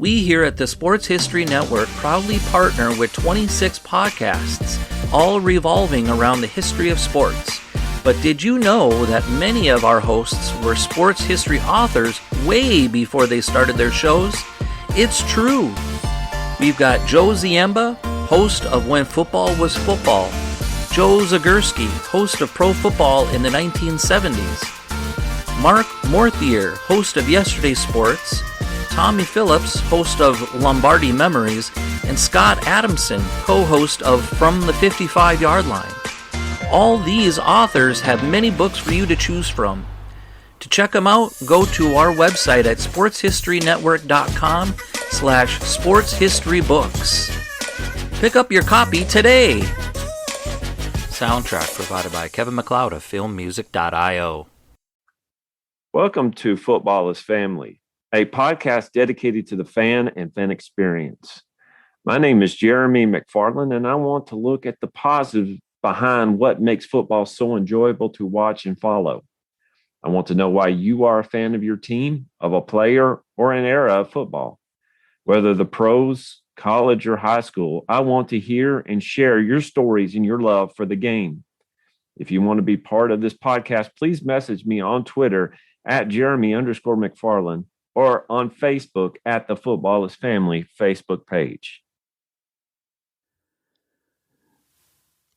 We here at the Sports History Network proudly partner with 26 podcasts, all revolving around the history of sports. But did you know that many of our hosts were sports history authors way before they started their shows? It's true. We've got Joe Ziemba, host of When Football Was Football, Joe Zagurski, host of Pro Football in the 1970s, Mark Morthier, host of Yesterday's Sports, Tommy Phillips, host of Lombardi Memories, and Scott Adamson, co-host of From the 55-Yard Line. All these authors have many books for you to choose from. To check them out, go to our website at sportshistorynetwork.com/sportshistorybooks. Pick up your copy today. Soundtrack provided by Kevin MacLeod of filmmusic.io. Welcome to Football is Family, a podcast dedicated to the fan and fan experience. My name is Jeremy McFarland, and I want to look at the positive behind what makes football so enjoyable to watch and follow. I want to know why you are a fan of your team, of a player, or an era of football. Whether the pros, college, or high school, I want to hear and share your stories and your love for the game. If you want to be part of this podcast, please message me on Twitter at Jeremy_McFarland or on Facebook at the Football is Family Facebook page.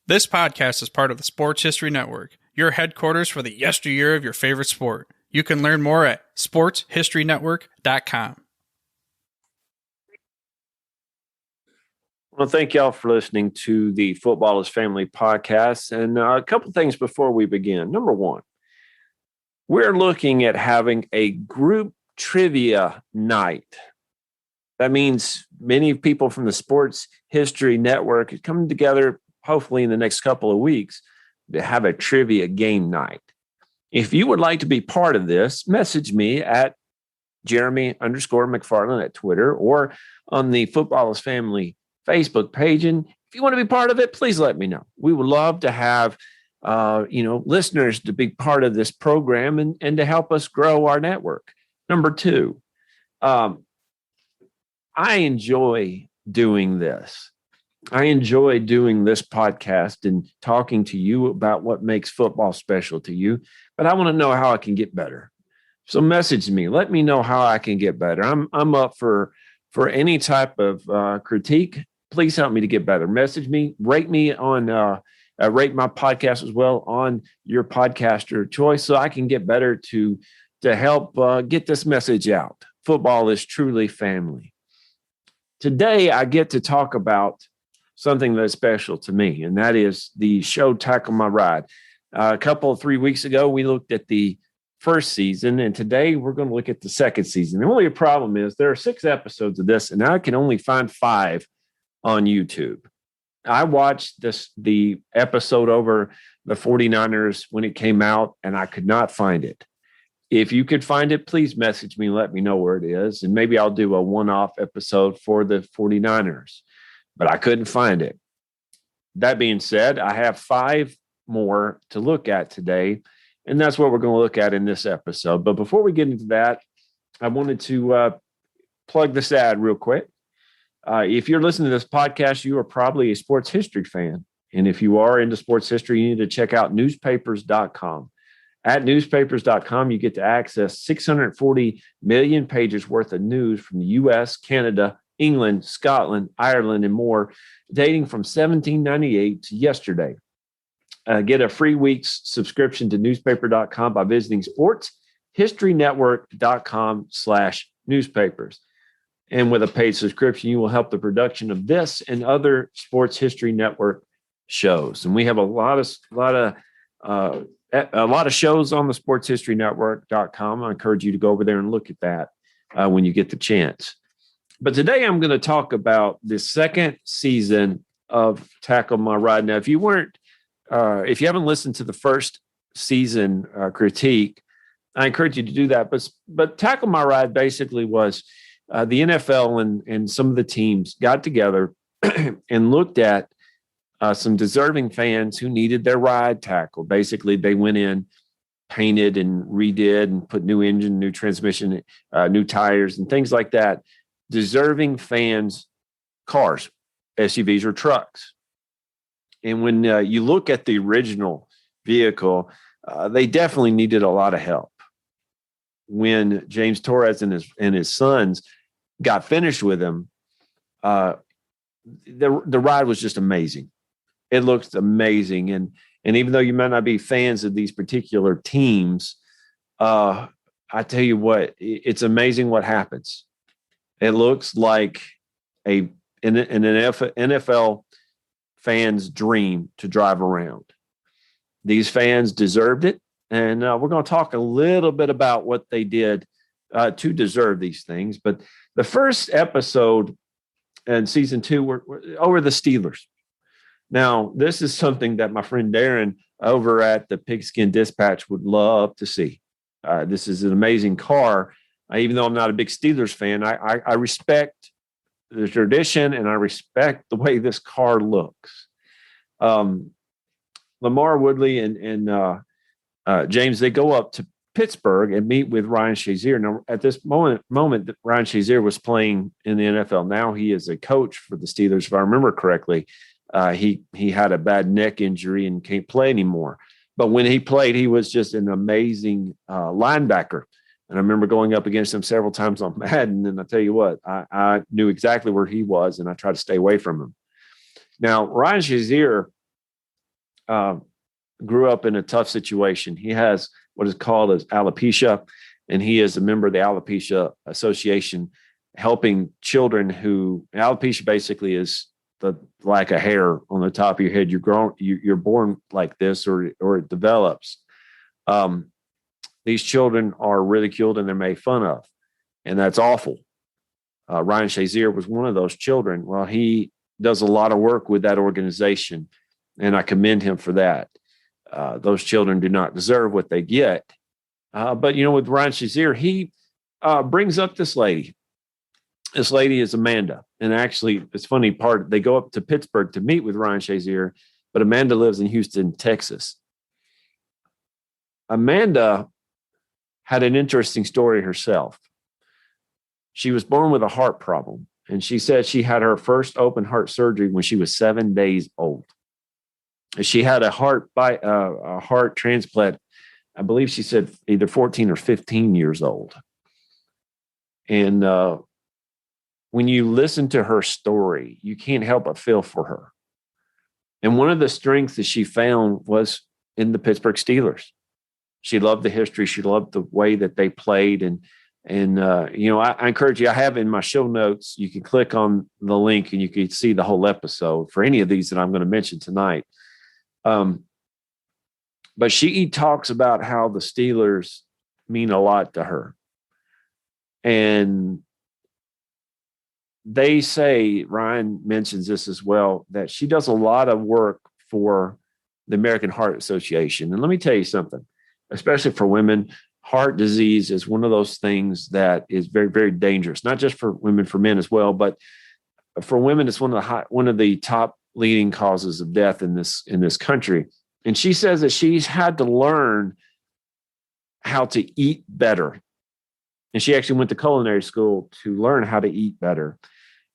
This podcast is part of the Sports History Network, your headquarters for the yesteryear of your favorite sport. You can learn more at sportshistorynetwork.com. Well, thank y'all for listening to the Football is Family podcast. And a couple things before we begin. Number one, we're looking at having a group trivia night. That means many people from the Sports History Network are coming together, hopefully in the next couple of weeks, to have a trivia game night. If you would like to be part of this, message me at Jeremy_McFarland at Twitter or on the Football is Family Facebook page. And if you want to be part of it, please let me know. We would love to have listeners to be part of this program and to help us grow our network. Number two, I enjoy doing this. I enjoy doing this podcast and talking to you about what makes football special to you, but I want to know how I can get better. So message me. Let me know how I can get better. I'm up for any type of critique. Please help me to get better. Message me. Rate me on rate my podcast as well on your podcaster choice, so I can get better to help get this message out. Football is truly family. Today, I get to talk about something that's special to me, and that is the show Tackle My Ride. A couple of 3 weeks ago, we looked at the first season, and today we're going to look at the second season. The only problem is there are 6 episodes of this, and I can only find 5 on YouTube. I watched the episode over the 49ers when it came out, and I could not find it. If you could find it, please message me and let me know where it is, and maybe I'll do a one-off episode for the 49ers. But I couldn't find it. That being said, I have 5 more to look at today, and that's what we're going to look at in this episode. But before we get into that, I wanted to plug this ad real quick. If you're listening to this podcast, you are probably a sports history fan. And if you are into sports history, you need to check out newspapers.com. At newspapers.com, you get to access 640 million pages worth of news from the U.S., Canada, England, Scotland, Ireland, and more, dating from 1798 to yesterday. Get a free week's subscription to newspaper.com by visiting sportshistorynetwork.com/newspapers. And with a paid subscription, you will help the production of this and other Sports History Network shows. And we have a lot of shows on the sportshistorynetwork.com. I encourage you to go over there and look at that when you get the chance. But today I'm going to talk about the second season of Tackle My Ride. Now, if you haven't listened to the first season critique, I encourage you to do that. But Tackle My Ride basically was the NFL and some of the teams got together and looked at some deserving fans who needed their ride tackled. Basically, they went in, painted and redid and put new engine, new transmission, new tires and things like that deserving fans' cars, SUVs or trucks. And when you look at the original vehicle, they definitely needed a lot of help. When James Torres and his sons got finished with him, the ride was just amazing. It looks amazing, and even though you might not be fans of these particular teams, I tell you what, it's amazing what happens. It looks like an NFL fan's dream to drive around. These fans deserved it, and we're going to talk a little bit about what they did to deserve these things. But the first episode in season 2 were over the Steelers. Now, this is something that my friend Darren over at the Pigskin Dispatch would love to see. This is an amazing car. Even though I'm not a big Steelers fan, I respect the tradition and I respect the way this car looks. Lamar Woodley and James, they go up to Pittsburgh and meet with Ryan Shazier. Now, at this moment, Ryan Shazier was playing in the NFL. Now he is a coach for the Steelers, if I remember correctly. He had a bad neck injury and can't play anymore. But when he played, he was just an amazing linebacker. And I remember going up against him several times on Madden. And I tell you what, I knew exactly where he was, and I tried to stay away from him. Now, Ryan Shazier grew up in a tough situation. He has what is called as alopecia, and he is a member of the Alopecia Association, helping children who alopecia basically is the lack of hair on the top of your head. You're born like this, or it develops. These children are ridiculed and they're made fun of, and that's awful. Ryan Shazier was one of those children. Well, he does a lot of work with that organization, and I commend him for that. Those children do not deserve what they get. But, with Ryan Shazier, he brings up this lady. This lady is Amanda. And actually, it's funny part, they go up to Pittsburgh to meet with Ryan Shazier, but Amanda lives in Houston, Texas. Amanda had an interesting story herself. She was born with a heart problem, and she said she had her first open heart surgery when she was 7 days old. She had a heart transplant, I believe she said either 14 or 15 years old. And when you listen to her story, you can't help but feel for her. And one of the strengths that she found was in the Pittsburgh Steelers. She loved the history. She loved the way that they played. And I encourage you, I have in my show notes, you can click on the link and you can see the whole episode for any of these that I'm going to mention tonight. But she talks about how the Steelers mean a lot to her. And they say, Ryan mentions this as well, that she does a lot of work for the American Heart Association. And let me tell you something, especially for women, heart disease is one of those things that is very, very dangerous, not just for women, for men as well. But for women, it's one of the top leading causes of death in this country. And she says that she's had to learn how to eat better. And she actually went to culinary school to learn how to eat better.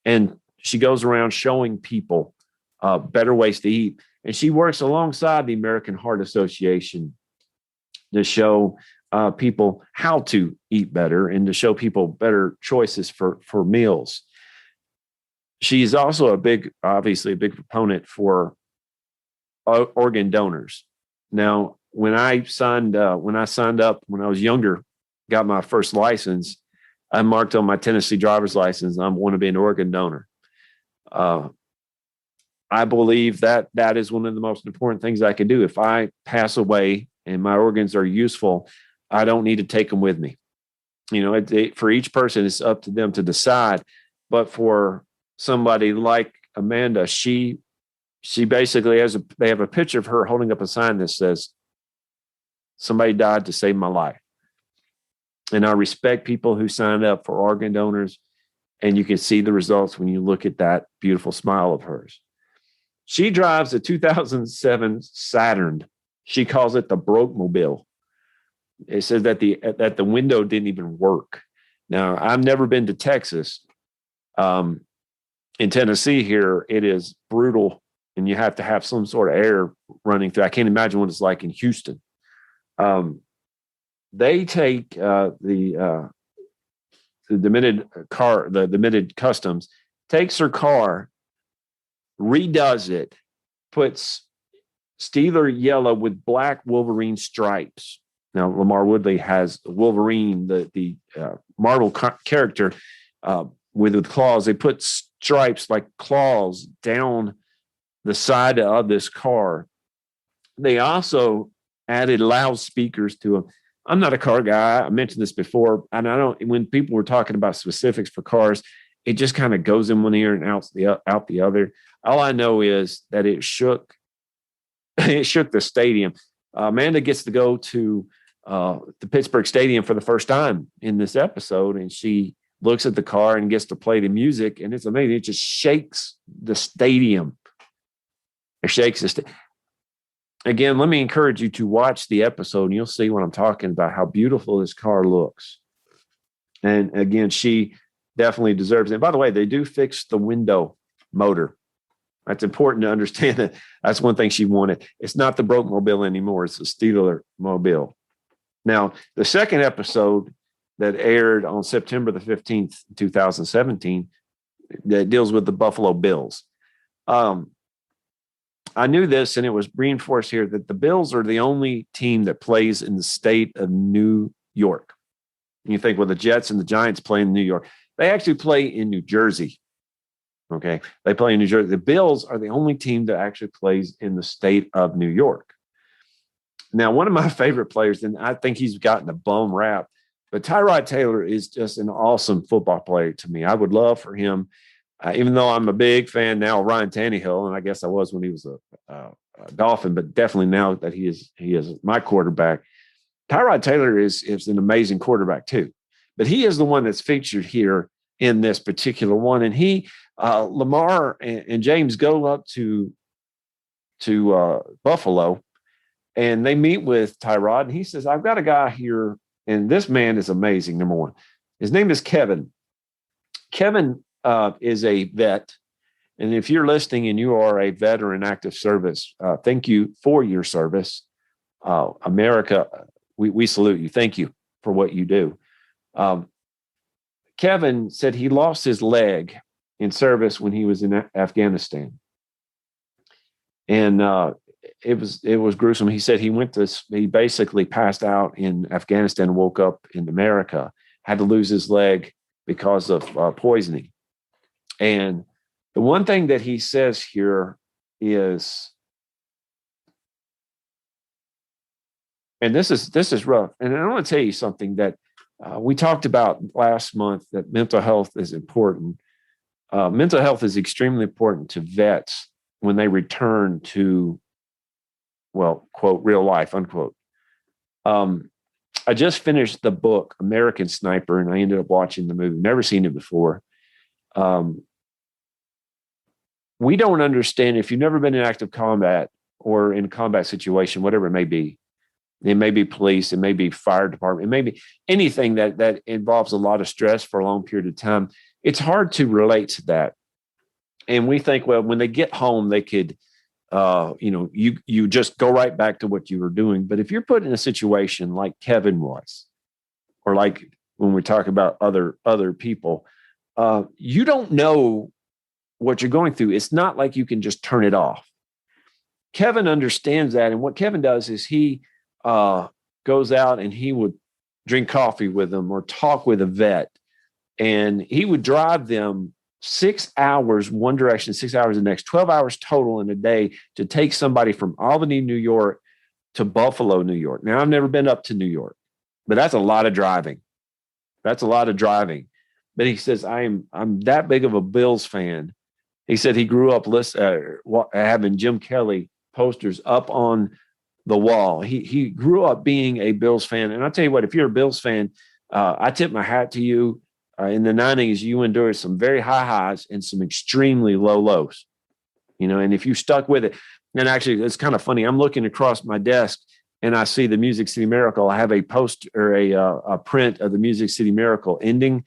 And she goes around showing people better ways to eat. And she works alongside the American Heart Association to show people how to eat better and to show people better choices for meals. She's also obviously a big proponent for organ donors. Now, when I signed up when I was younger, got my first license, I marked on my Tennessee driver's license, I want to be an organ donor. I believe that is one of the most important things I can do. If I pass away and my organs are useful, I don't need to take them with me. For each person, it's up to them to decide. But for somebody like Amanda, she basically they have a picture of her holding up a sign that says, "Somebody died to save my life." And I respect people who signed up for organ donors, and you can see the results when you look at that beautiful smile of hers. She drives a 2007 Saturn. She calls it the broke mobile. It says that the window didn't even work. Now, I've never been to Texas, In Tennessee here, it is brutal, and you have to have some sort of air running through. I can't imagine what it's like in Houston. They take the admitted customs, takes her car, redoes it, puts Steeler yellow with black Wolverine stripes. Now, Lamar Woodley has Wolverine, the Marvel character, with claws. They put stripes like claws down the side of this car. They also added loudspeakers to them. I'm not a car guy. I mentioned this before, and I don't. When people were talking about specifics for cars, it just kind of goes in one ear and out the other. All I know is that it shook the stadium. Amanda gets to go to the Pittsburgh Stadium for the first time in this episode, and she looks at the car and gets to play the music, and it's amazing. It just shakes the stadium. It shakes the stadium. Again, let me encourage you to watch the episode, and you'll see what I'm talking about, how beautiful this car looks. And again, she definitely deserves it. And by the way, they do fix the window motor. That's important to understand. That that's one thing she wanted. It's not the broke mobile anymore. It's the Steeler mobile. Now, the second episode that aired on September the 15th, 2017, that deals with the Buffalo Bills. I knew this, and it was reinforced here, that the Bills are the only team that plays in the state of New York. And you think, well, the Jets and the Giants play in New York. They actually play in New Jersey. Okay. They play in New Jersey. The Bills are the only team that actually plays in the state of New York. Now, one of my favorite players, and I think he's gotten a bum rap, but Tyrod Taylor is just an awesome football player to me. I would love for him, even though I'm a big fan now of Ryan Tannehill, and I guess I was when he was a Dolphin, but definitely now that he is my quarterback. Tyrod Taylor is an amazing quarterback too, but he is the one that's featured here in this particular one. And he, Lamar and James go up to Buffalo, and they meet with Tyrod, and he says, "I've got a guy here, and this man is amazing." Number one, his name is Kevin. Kevin is a vet. And if you're listening and you are a veteran active service, thank you for your service. America, we salute you. Thank you for what you do. Kevin said he lost his leg in service when he was in Afghanistan. And it was gruesome. He said he basically passed out in Afghanistan, woke up in America, had to lose his leg because of poisoning. And the one thing that he says here is, and this is rough. And I want to tell you something that we talked about last month, that mental health is important. Mental health is extremely important to vets when they return to, well, quote, real life, unquote. I just finished the book, American Sniper, and I ended up watching the movie. Never seen it before. We don't understand, if you've never been in active combat or in a combat situation, whatever it may be police, it may be fire department, it may be anything that involves a lot of stress for a long period of time. It's hard to relate to that. And we think, well, when they get home, they could, you just go right back to what you were doing. But if you're put in a situation like Kevin was, or like when we talk about other people, you don't know what you're going through. It's not like you can just turn it off. Kevin understands that. And what Kevin does is he goes out and he would drink coffee with them or talk with a vet. And he would drive them 6 hours one direction, 6 hours the next, 12 hours total in a day to take somebody from Albany, New York to Buffalo, New York. Now, I've never been up to New York, but that's a lot of driving. That's a lot of driving. But he says, I'm that big of a Bills fan. He said he grew up having Jim Kelly posters up on the wall. He grew up being a Bills fan. And I'll tell you what, if you're a Bills fan, I tip my hat to you. In the 90s, you endured some very high highs and some extremely low lows. And if you stuck with it, and actually, it's kind of funny. I'm looking across my desk and I see the Music City Miracle. I have a post or a print of the Music City Miracle ending.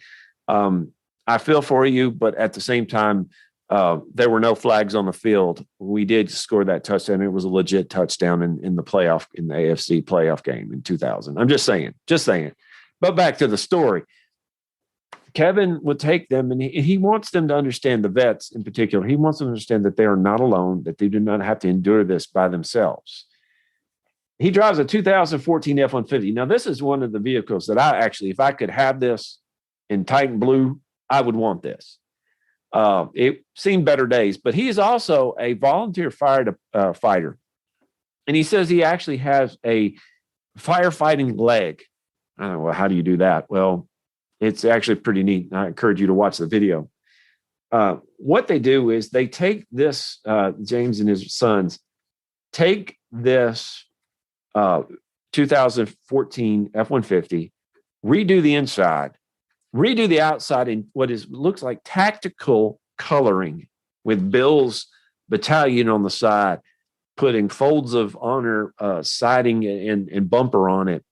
I feel for you, but at the same time, there were no flags on the field. We did score that touchdown. It was a legit touchdown in the playoff, in the AFC playoff game in 2000. I'm just saying. But back to the story. Kevin would take them, and he wants them to understand, the vets in particular, he wants them to understand that they are not alone, that they do not have to endure this by themselves. He drives a 2014 F-150. Now, this is one of the vehicles that I actually, if I could have this in Titan Blue, I would want this. It seemed better days, but he is also a volunteer firefighter. And he says he actually has a firefighting leg. I don't know, well, how do you do that? Well, it's actually pretty neat. I encourage you to watch the video. What they do is they take this, James and his sons, take this 2014 F-150, redo the inside, redo the outside in what looks like tactical coloring with Bill's battalion on the side, putting folds of honor siding and bumper on it,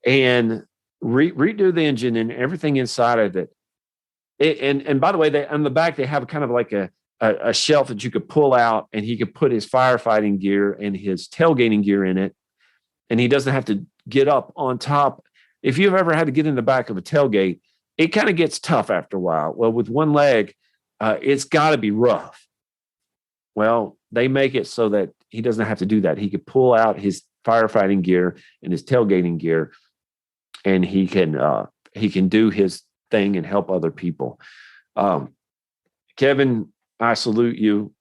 and redo the engine and everything inside of it. And by the way, on the back, they have kind of like a shelf that you could pull out, and he could put his firefighting gear and his tailgating gear in it. And he doesn't have to get up on top. If you've ever had to get in the back of a tailgate, it kind of gets tough after a while. Well, with one leg, it's got to be rough. Well, they make it so that he doesn't have to do that. He could pull out his firefighting gear and his tailgating gear, and he can do his thing and help other people. Kevin, I salute you.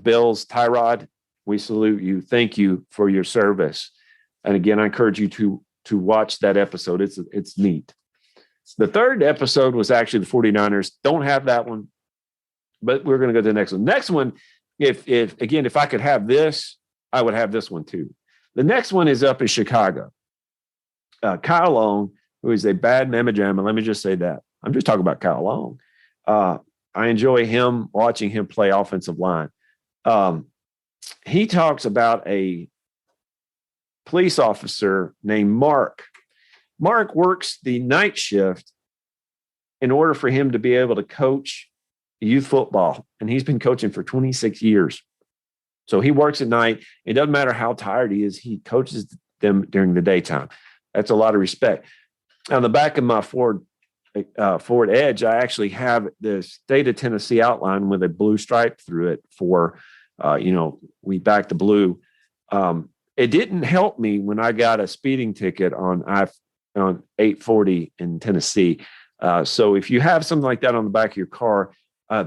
Bill's, Tyrod, we salute you. Thank you for your service. And again, I encourage you to watch that episode. It's neat. The third episode was actually the 49ers. Don't have that one, but we're going to go to the next one. Next one, if I could have this, I would have this one too. The next one is up in Chicago. Kyle Long, who is a bad mamma jamma. Let me just say that. I'm just talking about Kyle Long. I enjoy watching him play offensive line. He talks about a police officer named Mark. Mark works the night shift in order for him to be able to coach youth football. And he's been coaching for 26 years. So he works at night. It doesn't matter how tired he is. He coaches them during the daytime. That's a lot of respect. On the back of my Ford Edge, I actually have the state of Tennessee outline with a blue stripe through it for, we back the blue. It didn't help me when I got a speeding ticket on 840 in Tennessee. So if you have something like that on the back of your car,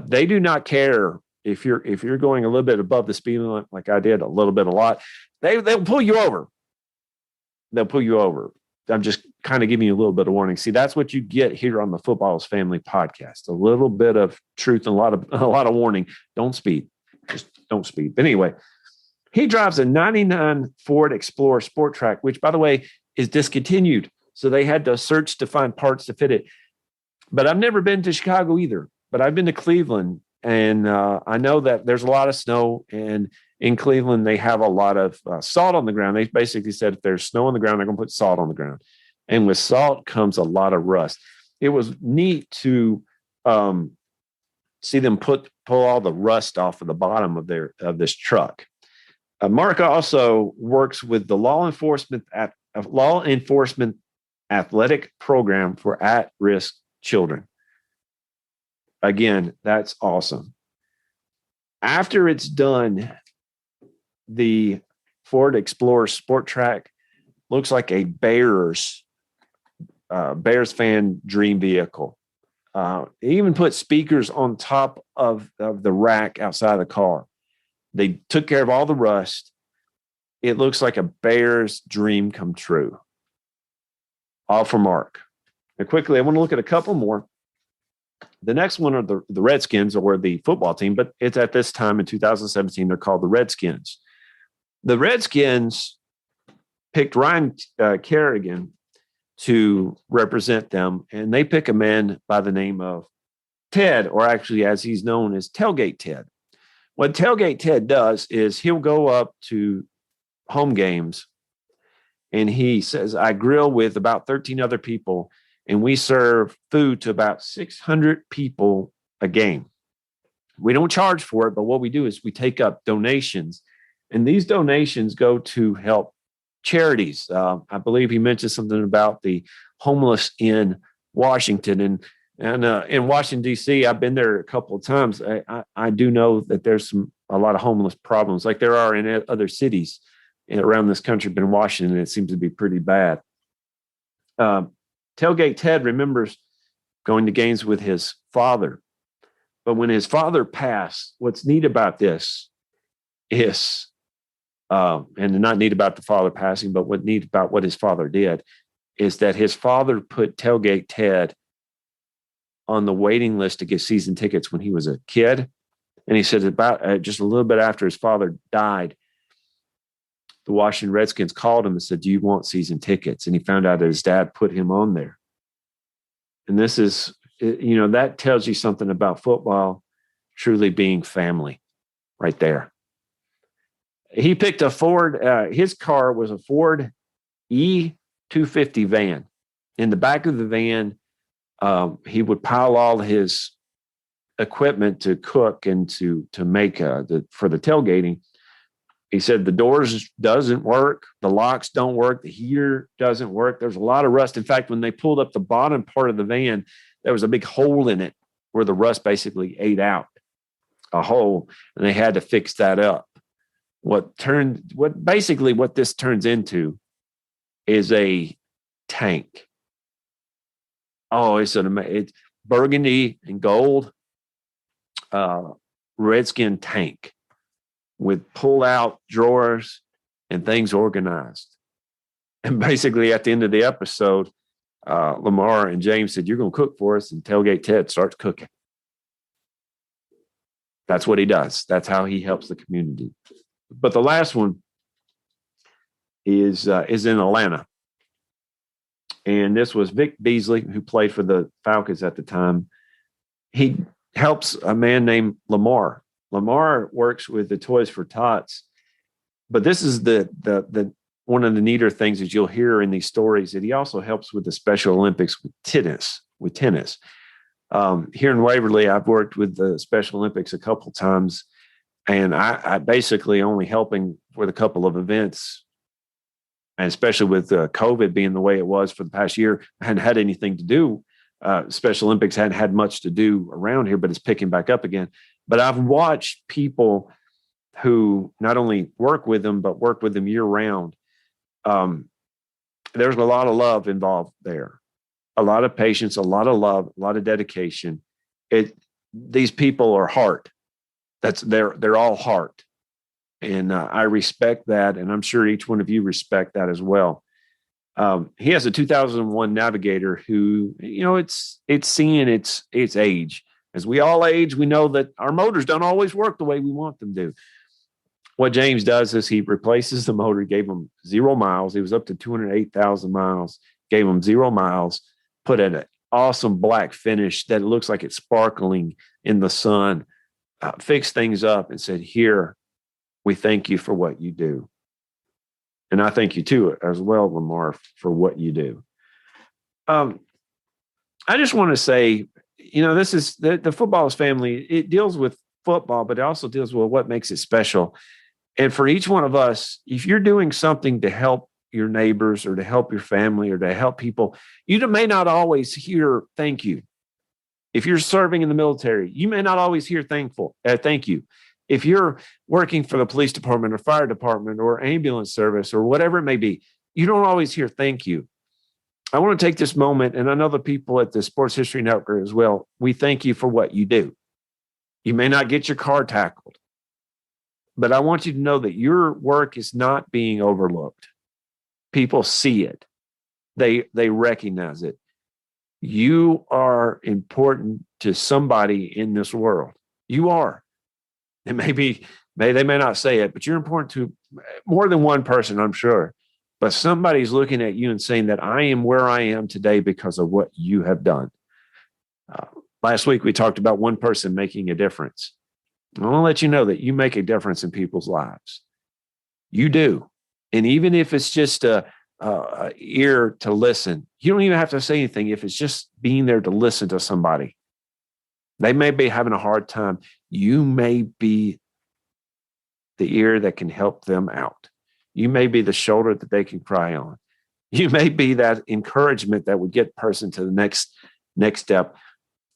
they do not care if you're going a little bit above the speed limit, like I did, a lot. They'll pull you over. They'll pull you over. I'm just kind of giving you a little bit of warning. See, that's what you get here on the Football's Family podcast. A little bit of truth and a lot of warning. Don't speed. Just don't speed. But anyway, he drives a 99 Ford Explorer Sport Track, which, by the way, is discontinued. So they had to search to find parts to fit it. But I've never been to Chicago either. But I've been to Cleveland, and I know that there's a lot of snow. And in Cleveland, they have a lot of salt on the ground. They basically said if there's snow on the ground, they're going to put salt on the ground. And with salt comes a lot of rust. It was neat to see them pull all the rust off of the bottom of this truck. Mark also works with the law enforcement athletic program for at-risk children. Again, that's awesome. After it's done, the Ford Explorer Sport Track looks like a Bears fan dream vehicle. They even put speakers on top of the rack outside of the car. They took care of all the rust. It looks like a Bears dream come true. All for Mark. Now, quickly, I want to look at a couple more. The next one are the Redskins, or the football team, but it's at this time in 2017, they're called the Redskins. The Redskins picked Ryan Kerrigan to represent them, and they pick a man by the name of Ted, or actually as he's known as Tailgate Ted. What Tailgate Ted does is he'll go up to home games, and he says, I grill with about 13 other people, and we serve food to about 600 people a game. We don't charge for it, but what we do is we take up donations, and these donations go to help charities. I believe he mentioned something about the homeless in Washington, and in Washington, D.C., I've been there a couple of times. I do know that there's a lot of homeless problems like there are in other cities around this country, but in Washington, it seems to be pretty bad. Tailgate Ted remembers going to games with his father. But when his father passed, what's neat about this is, and not neat about the father passing, but what neat about what his father did is that his father put Tailgate Ted on the waiting list to get season tickets when he was a kid. And he said about just a little bit after his father died, the Washington Redskins called him and said, "Do you want season tickets?" And he found out that his dad put him on there. And this is, that tells you something about football truly being family right there. He picked a Ford. His car was a Ford E250 van. In the back of the van, he would pile all his equipment to cook and to make for the tailgating. He said the doors doesn't work, the locks don't work, the heater doesn't work. There's a lot of rust. In fact, when they pulled up the bottom part of the van, there was a big hole in it where the rust basically ate out a hole, and they had to fix that up. What this turns into is a tank. Oh, it's burgundy and gold Redskin tank with pull-out drawers and things organized. And basically at the end of the episode, Lamar and James said, "You're going to cook for us," and Tailgate Ted starts cooking. That's what he does. That's how he helps the community. But the last one is in Atlanta. And this was Vic Beasley, who played for the Falcons at the time. He helps a man named Lamar. Lamar works with the Toys for Tots. But this is the one of the neater things that you'll hear in these stories, that he also helps with the Special Olympics with tennis. Here in Waverly, I've worked with the Special Olympics a couple times, and I basically only helping with a couple of events. And especially with COVID being the way it was for the past year, I hadn't had anything to do. Special Olympics hadn't had much to do around here, but it's picking back up again. But I've watched people who not only work with them, but work with them year round. There's a lot of love involved there, a lot of patience, a lot of love, a lot of dedication. These people are heart. They're all heart. And I respect that. And I'm sure each one of you respect that as well. He has a 2001 Navigator who, it's seeing its age. As we all age, we know that our motors don't always work the way we want them to. What James does is he replaces the motor. He gave him 0 miles. He was up to 208,000 miles, gave him 0 miles, put an awesome black finish that looks like it's sparkling in the sun, fixed things up and said, "Here, we thank you for what you do." And I thank you too, as well, Lamar, for what you do. I just want to say, this is the Footballers family. It deals with football, but it also deals with what makes it special. And for each one of us, if you're doing something to help your neighbors or to help your family or to help people, you may not always hear thank you. If you're serving in the military, you may not always hear thank you. If you're working for the police department or fire department or ambulance service or whatever it may be, you don't always hear thank you. I want to take this moment, and I know the people at the Sports History Network as well, we thank you for what you do. You may not get your car tackled, but I want you to know that your work is not being overlooked. People see it. They recognize it. You are important to somebody in this world. You are. And they may not say it, but you're important to more than one person, I'm sure. But somebody's looking at you and saying that I am where I am today because of what you have done. Last week, we talked about one person making a difference. I want to let you know that you make a difference in people's lives. You do. And even if it's just a ear to listen. You don't even have to say anything. If it's just being there to listen to somebody, they may be having a hard time. You may be the ear that can help them out. You may be the shoulder that they can cry on. You may be that encouragement that would get a person to the next step.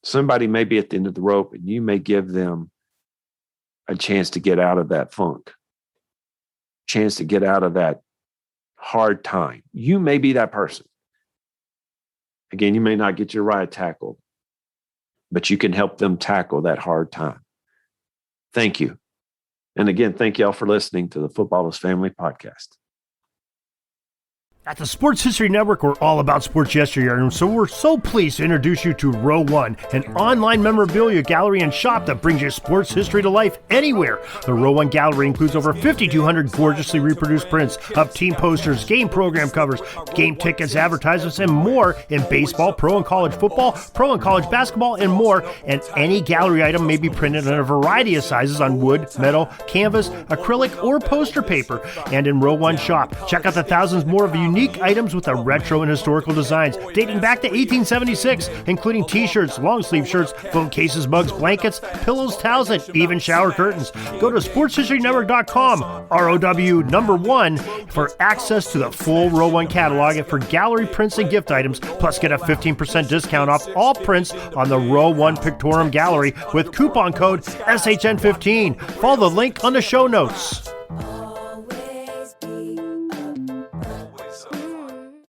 Somebody may be at the end of the rope, and you may give them a chance to get out of that funk, chance to get out of that hard time. You may be that person. Again, you may not get your right tackle, but you can help them tackle that hard time. Thank you. And again, thank y'all for listening to the Footballers Family Podcast. At the Sports History Network, we're all about sports yesteryear, and so we're so pleased to introduce you to Row One, an online memorabilia gallery and shop that brings your sports history to life anywhere. The Row One gallery includes over 5,200 gorgeously reproduced prints of team posters, game program covers, game tickets, advertisements, and more in baseball, pro and college football, pro and college basketball, and more. And any gallery item may be printed in a variety of sizes on wood, metal, canvas, acrylic, or poster paper. And in Row One shop, check out the thousands more of unique items with the retro and historical designs dating back to 1876, including t-shirts, long sleeve shirts, phone cases, mugs, blankets, pillows, towels, and even shower curtains. Go to sportshistorynetwork.com, ROW1, for access to the full Row One catalog and for gallery prints and gift items, plus get a 15% discount off all prints on the Row One Pictorum Gallery with coupon code SHN15. Follow the link on the show notes.